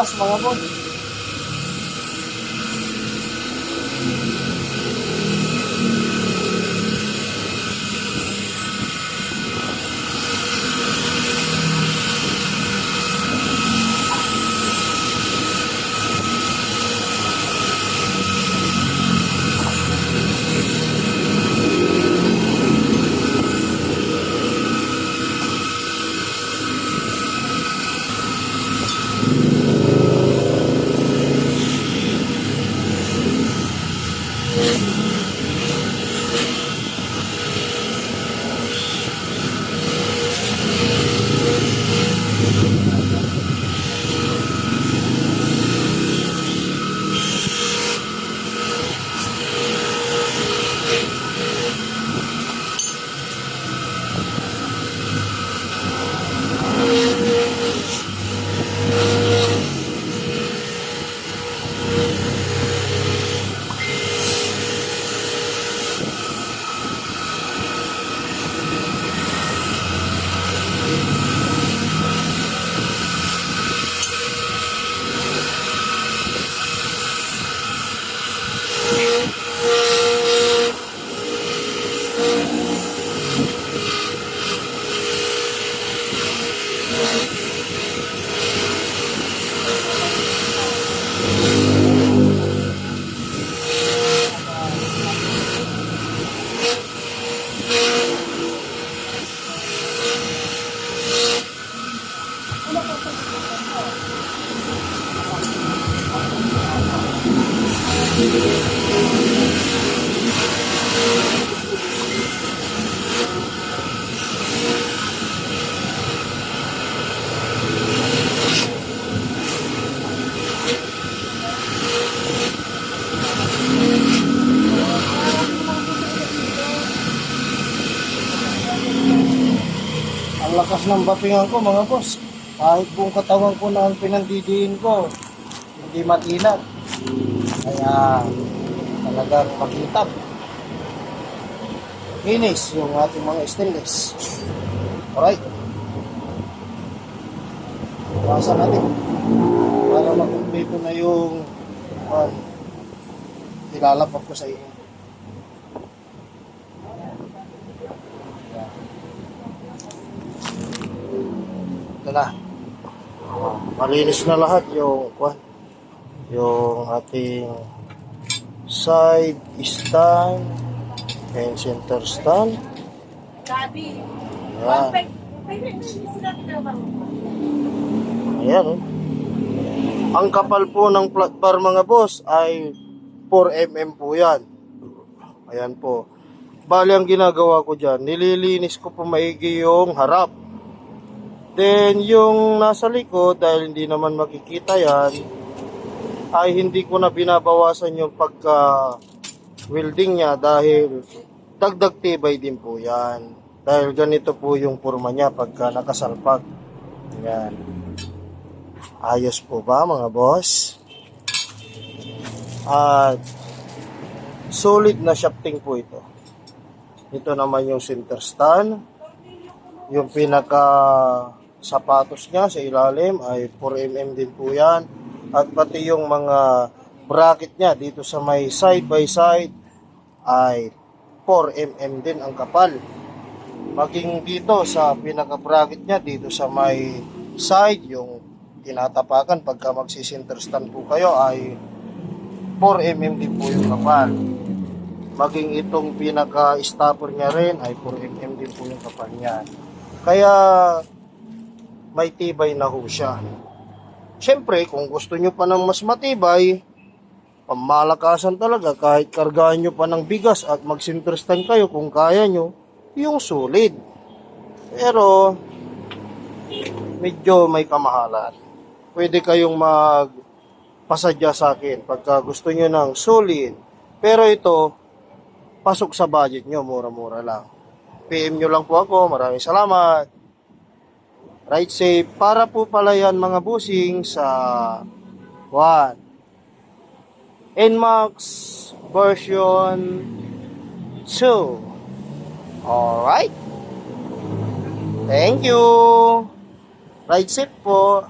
lakas mga boss. Ang lakas ng bapingan ko mga boss. Kahit buong katawan ko na ang pinandidiin ko, hindi matinag. Kaya talagang makintab. Kinis yung ating mga stainless. Alright. Iwasan natin para makumpleto na yung ilalapag ko sa inyo. Ito na. Malinis na lahat yung ating side stand and center stand. Gabi. Ayan. Oh. Ang kapal po ng flat bar mga boss ay 4mm po yan. Ayan po. Bali ang ginagawa ko dyan, nililinis ko po maigi yung harap. Then yung nasa likod, dahil hindi naman makikita yan, ay hindi ko na binabawasan yung pagka welding niya dahil dagdag tibay din po yan. Dahil ganito po yung forma niya pagka nakasalpag. Yan. Ayos po ba mga boss? At solid na shafting po ito. Ito naman yung center stand. Yung pinaka sapatos niya sa ilalim ay 4mm din po yan. At pati yung mga bracket niya dito sa may side by side ay 4mm din ang kapal. Maging dito sa pinaka bracket niya dito sa may side yung tinatapakan pagka magsisinter stand po kayo ay 4mm din po yung kapal. Maging itong pinaka stopper niya rin ay 4mm din po yung kapal niya. Kaya may tibay na ho siya. Siyempre, kung gusto nyo pa ng mas matibay, pamalakasan talaga, kahit kargahan nyo pa ng bigas at mag-sinterstan kayo kung kaya nyo, yung solid. Pero, medyo may kamahalan. Pwede kayong magpasadya sa akin pagka gusto nyo ng solid. Pero ito, pasok sa budget nyo, mura-mura lang. PM nyo lang po ako. Maraming salamat. Ride safe. Para po pala yan mga busing sa 1 NMAX version 2. Alright. Thank you. Ride safe po.